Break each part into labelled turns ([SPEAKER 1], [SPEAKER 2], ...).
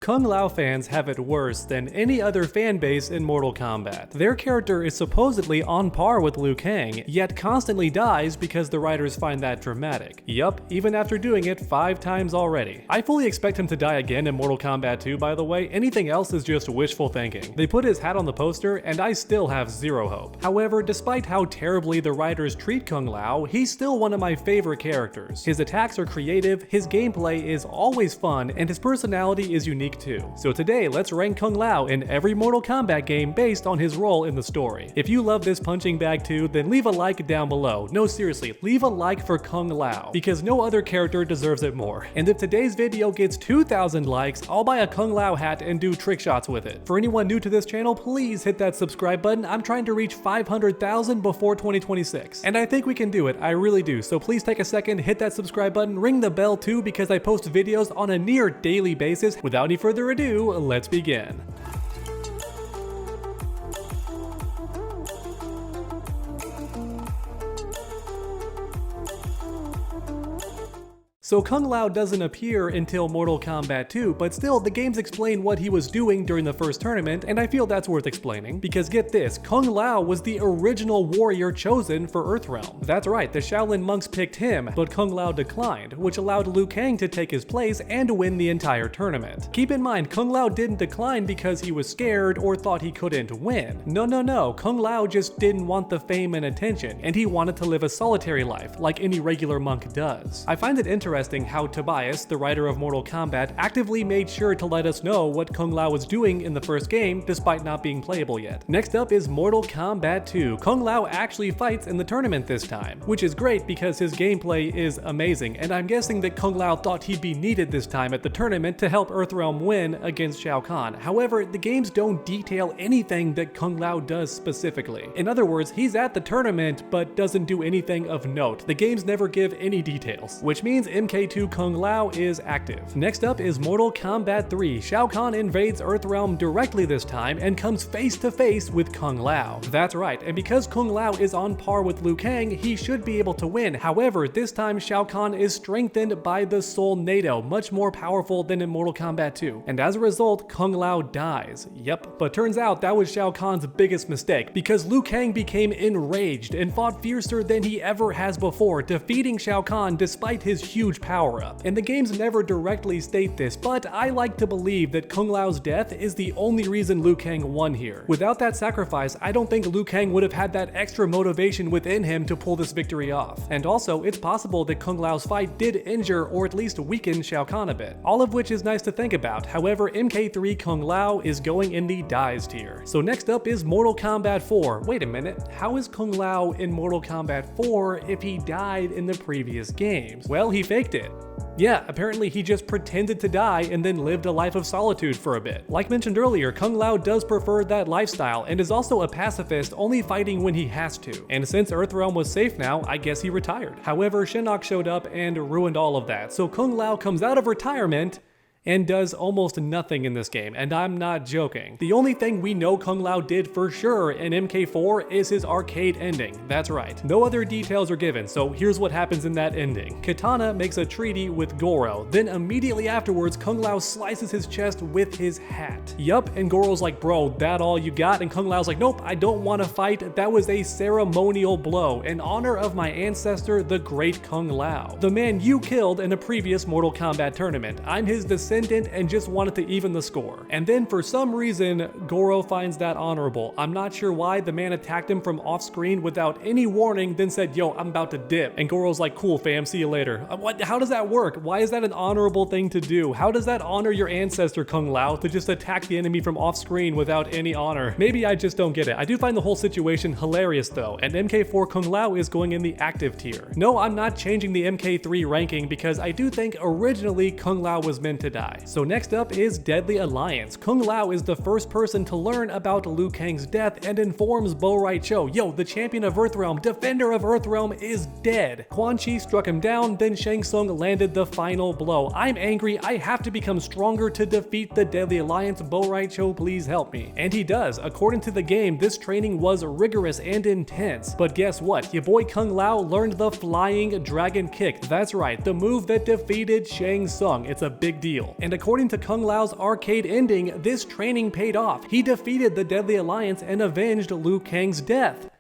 [SPEAKER 1] Kung Lao fans have it worse than any other fanbase in Mortal Kombat. Their character is supposedly on par with Liu Kang, yet constantly dies because the writers find that dramatic. Yup, even after doing it 5 times already. I fully expect him to die again in Mortal Kombat 2, by the way. Anything else is just wishful thinking. They put his hat on the poster, and I still have zero hope. However, despite how terribly the writers treat Kung Lao, he's still one of my favorite characters. His attacks are creative, his gameplay is always fun, and his personality is unique too. So today, let's rank Kung Lao in every Mortal Kombat game based on his role in the story. If you love this punching bag too, then leave a like down below. No, seriously, leave a like for Kung Lao, because no other character deserves it more. And if today's video gets 2,000 likes, I'll buy a Kung Lao hat and do trick shots with it. For anyone new to this channel, please hit that subscribe button. I'm trying to reach 500,000 before 2026. And I think we can do it, I really do. So please take a second, hit that subscribe button, ring the bell too, because I post videos on a near daily basis. Without any further ado, let's begin. So Kung Lao doesn't appear until Mortal Kombat 2, but still the games explain what he was doing during the first tournament, and I feel that's worth explaining, because get this, Kung Lao was the original warrior chosen for Earthrealm. That's right, the Shaolin Monks picked him, but Kung Lao declined, which allowed Liu Kang to take his place and win the entire tournament. Keep in mind, Kung Lao didn't decline because he was scared or thought he couldn't win. No, Kung Lao just didn't want the fame and attention, and he wanted to live a solitary life, like any regular monk does. I find it interesting how Tobias, the writer of Mortal Kombat, actively made sure to let us know what Kung Lao was doing in the first game, despite not being playable yet. Next up is Mortal Kombat 2. Kung Lao actually fights in the tournament this time, which is great because his gameplay is amazing, and I'm guessing that Kung Lao thought he'd be needed this time at the tournament to help Earthrealm win against Shao Kahn. However, the games don't detail anything that Kung Lao does specifically. In other words, he's at the tournament, but doesn't do anything of note. The games never give any details, which means MK2 Kung Lao is active. Next up is Mortal Kombat 3. Shao Kahn invades Earthrealm directly this time and comes face to face with Kung Lao. That's right, and because Kung Lao is on par with Liu Kang, he should be able to win. However, this time Shao Kahn is strengthened by the Soul NATO, much more powerful than in Mortal Kombat 2. And as a result, Kung Lao dies. Yep, but turns out that was Shao Kahn's biggest mistake, because Liu Kang became enraged and fought fiercer than he ever has before, defeating Shao Kahn despite his huge power-up. And the games never directly state this, but I like to believe that Kung Lao's death is the only reason Liu Kang won here. Without that sacrifice, I don't think Liu Kang would have had that extra motivation within him to pull this victory off. And also, it's possible that Kung Lao's fight did injure or at least weaken Shao Kahn a bit. All of which is nice to think about. However, MK3 Kung Lao is going in the dies tier. So next up is Mortal Kombat 4. Wait a minute, how is Kung Lao in Mortal Kombat 4 if he died in the previous games? Well, he faked it. Yeah, apparently he just pretended to die and then lived a life of solitude for a bit. Like mentioned earlier, Kung Lao does prefer that lifestyle and is also a pacifist, only fighting when he has to. And since Earthrealm was safe now, I guess he retired. However, Shinnok showed up and ruined all of that, so Kung Lao comes out of retirement and does almost nothing in this game, and I'm not joking. The only thing we know Kung Lao did for sure in MK4 is his arcade ending. That's right. No other details are given, so here's what happens in that ending. Kitana makes a treaty with Goro, then immediately afterwards Kung Lao slices his chest with his hat. Yup, and Goro's like, bro, that all you got? And Kung Lao's like, nope, I don't want to fight. That was a ceremonial blow in honor of my ancestor, the great Kung Lao, the man you killed in a previous Mortal Kombat tournament. I'm his descendant and just wanted to even the score. And then for some reason, Goro finds that honorable. I'm not sure why. The man attacked him from off screen without any warning, then said, yo, I'm about to dip. And Goro's like, cool fam, see you later. What? How does that work? Why is that an honorable thing to do? How does that honor your ancestor, Kung Lao, to just attack the enemy from off screen without any honor? Maybe I just don't get it. I do find the whole situation hilarious though, and MK4 Kung Lao is going in the active tier. No, I'm not changing the MK3 ranking because I do think originally Kung Lao was meant to die. So next up is Deadly Alliance. Kung Lao is the first person to learn about Liu Kang's death and informs Bo' Rai Cho, yo, the champion of Earthrealm, defender of Earthrealm, is dead. Quan Chi struck him down, then Shang Tsung landed the final blow. I'm angry, I have to become stronger to defeat the Deadly Alliance. Bo' Rai Cho, please help me. And he does. According to the game, this training was rigorous and intense. But guess what? Your boy Kung Lao learned the Flying Dragon Kick. That's right, the move that defeated Shang Tsung. It's a big deal. deal. And according to Kung Lao's arcade ending, this training paid off. He defeated the Deadly Alliance and avenged Liu Kang's death.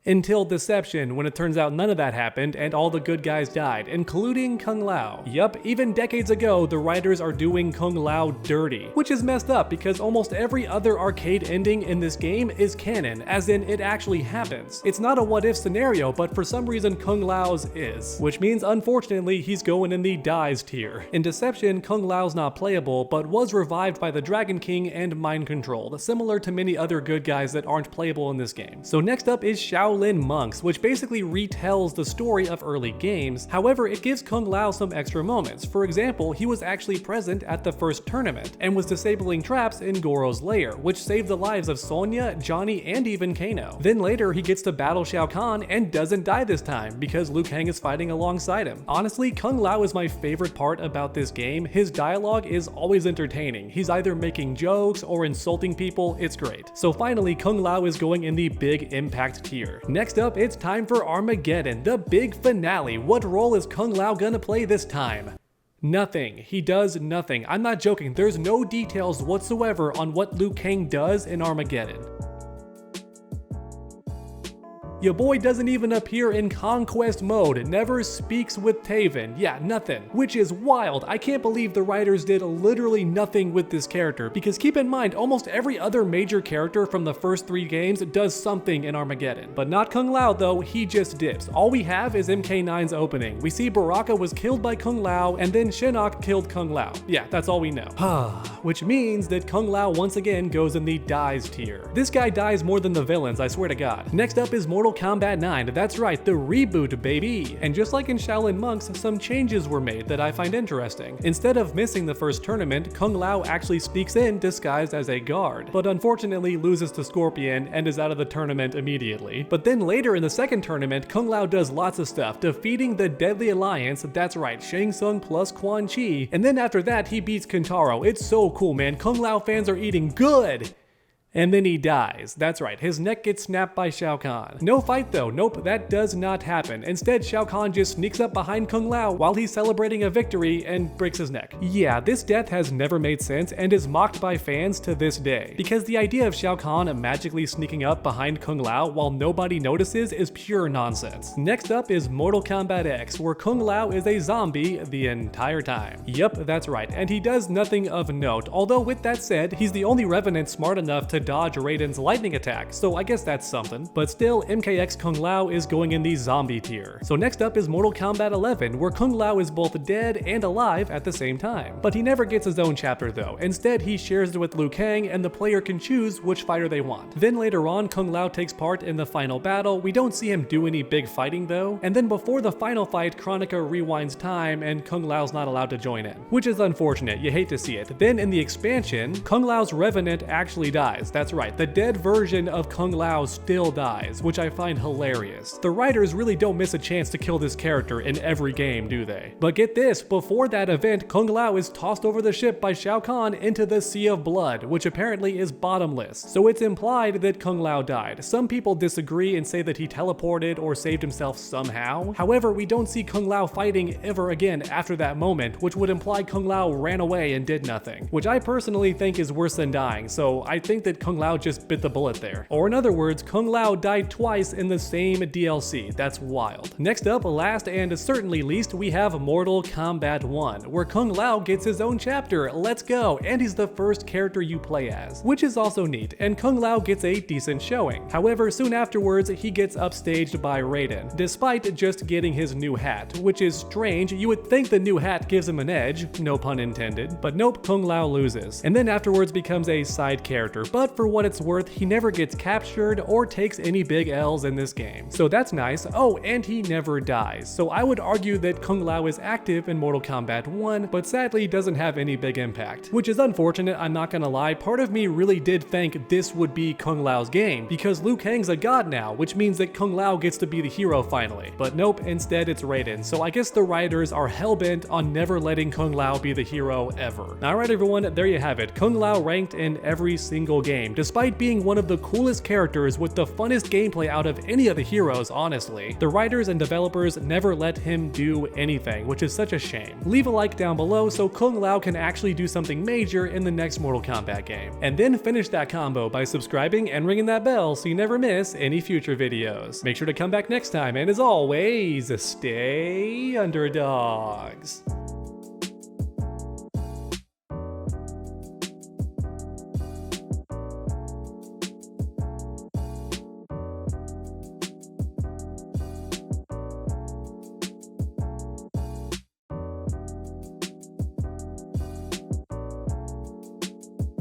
[SPEAKER 1] Until Deception, when it turns out none of that happened and all the good guys died, including Kung Lao. Yup, even decades ago, the writers are doing Kung Lao dirty, which is messed up because almost every other arcade ending in this game is canon, as in it actually happens. It's not a what-if scenario, but for some reason Kung Lao's is, which means unfortunately he's going in the dies tier. In Deception, Kung Lao's not playable, but was revived by the Dragon King and mind-controlled, similar to many other good guys that aren't playable in this game. So next up is Shaolin Monks, which basically retells the story of early games. However, it gives Kung Lao some extra moments. For example, he was actually present at the first tournament and was disabling traps in Goro's lair, which saved the lives of Sonya, Johnny, and even Kano. Then later, he gets to battle Shao Kahn and doesn't die this time because Liu Kang is fighting alongside him. Honestly, Kung Lao is my favorite part about this game. His dialogue is always entertaining. He's either making jokes or insulting people. It's great. So finally, Kung Lao is going in the big impact tier. Next up, it's time for Armageddon, the big finale. What role is Kung Lao gonna play this time? Nothing. He does nothing. I'm not joking. There's no details whatsoever on what Liu Kang does in Armageddon. Your boy doesn't even appear in conquest mode, never speaks with Taven, yeah, nothing. Which is wild. I can't believe the writers did literally nothing with this character, because keep in mind, almost every other major character from the first 3 games does something in Armageddon. But not Kung Lao though, he just dips. All we have is MK9's opening. We see Baraka was killed by Kung Lao, and then Shinnok killed Kung Lao. Yeah, that's all we know. Which means that Kung Lao once again goes in the dies tier. This guy dies more than the villains, I swear to God. Next up is Mortal Kombat 9, that's right, the reboot, baby! And just like in Shaolin Monks, some changes were made that I find interesting. Instead of missing the first tournament, Kung Lao actually sneaks in disguised as a guard, but unfortunately loses to Scorpion and is out of the tournament immediately. But then later in the second tournament, Kung Lao does lots of stuff, defeating the Deadly Alliance, that's right, Shang Tsung plus Quan Chi, and then after that he beats Kentaro. It's so cool, man. Kung Lao fans are eating good! And then he dies. That's right, his neck gets snapped by Shao Kahn. No fight though, nope, that does not happen. Instead, Shao Kahn just sneaks up behind Kung Lao while he's celebrating a victory and breaks his neck. Yeah, this death has never made sense and is mocked by fans to this day, because the idea of Shao Kahn magically sneaking up behind Kung Lao while nobody notices is pure nonsense. Next up is Mortal Kombat X, where Kung Lao is a zombie the entire time. Yep, that's right, and he does nothing of note, although with that said, he's the only Revenant smart enough to dodge Raiden's lightning attack, so I guess that's something. But still, MKX Kung Lao is going in the zombie tier. So next up is Mortal Kombat 11, where Kung Lao is both dead and alive at the same time. But he never gets his own chapter though. Instead, he shares it with Liu Kang, and the player can choose which fighter they want. Then later on, Kung Lao takes part in the final battle. We don't see him do any big fighting though. And then before the final fight, Kronika rewinds time, and Kung Lao's not allowed to join in, which is unfortunate. You hate to see it. Then in the expansion, Kung Lao's Revenant actually dies. That's right. The dead version of Kung Lao still dies, which I find hilarious. The writers really don't miss a chance to kill this character in every game, do they? But get this, before that event, Kung Lao is tossed over the ship by Shao Kahn into the Sea of Blood, which apparently is bottomless. So it's implied that Kung Lao died. Some people disagree and say that he teleported or saved himself somehow. However, we don't see Kung Lao fighting ever again after that moment, which would imply Kung Lao ran away and did nothing, which I personally think is worse than dying, so I think that Kung Lao just bit the bullet there. Or in other words, Kung Lao died twice in the same DLC. That's wild. Next up, last and certainly least, we have Mortal Kombat 1, where Kung Lao gets his own chapter. Let's go! And he's the first character you play as, which is also neat, and Kung Lao gets a decent showing. However, soon afterwards, he gets upstaged by Raiden, despite just getting his new hat, which is strange. You would think the new hat gives him an edge, no pun intended, but nope, Kung Lao loses, and then afterwards becomes a side character, but for what it's worth, he never gets captured or takes any big L's in this game. So that's nice. Oh, and he never dies. So I would argue that Kung Lao is active in Mortal Kombat 1, but sadly doesn't have any big impact, which is unfortunate, I'm not gonna lie. Part of me really did think this would be Kung Lao's game, because Liu Kang's a god now, which means that Kung Lao gets to be the hero finally. But nope, instead it's Raiden. So I guess the writers are hellbent on never letting Kung Lao be the hero ever. Alright everyone, there you have it. Kung Lao ranked in every single game. game, despite being one of the coolest characters with the funnest gameplay out of any of the heroes, honestly. The writers and developers never let him do anything, which is such a shame. Leave a like down below so Kung Lao can actually do something major in the next Mortal Kombat game. And then finish that combo by subscribing and ringing that bell so you never miss any future videos. Make sure to come back next time, and as always, stay underdogs.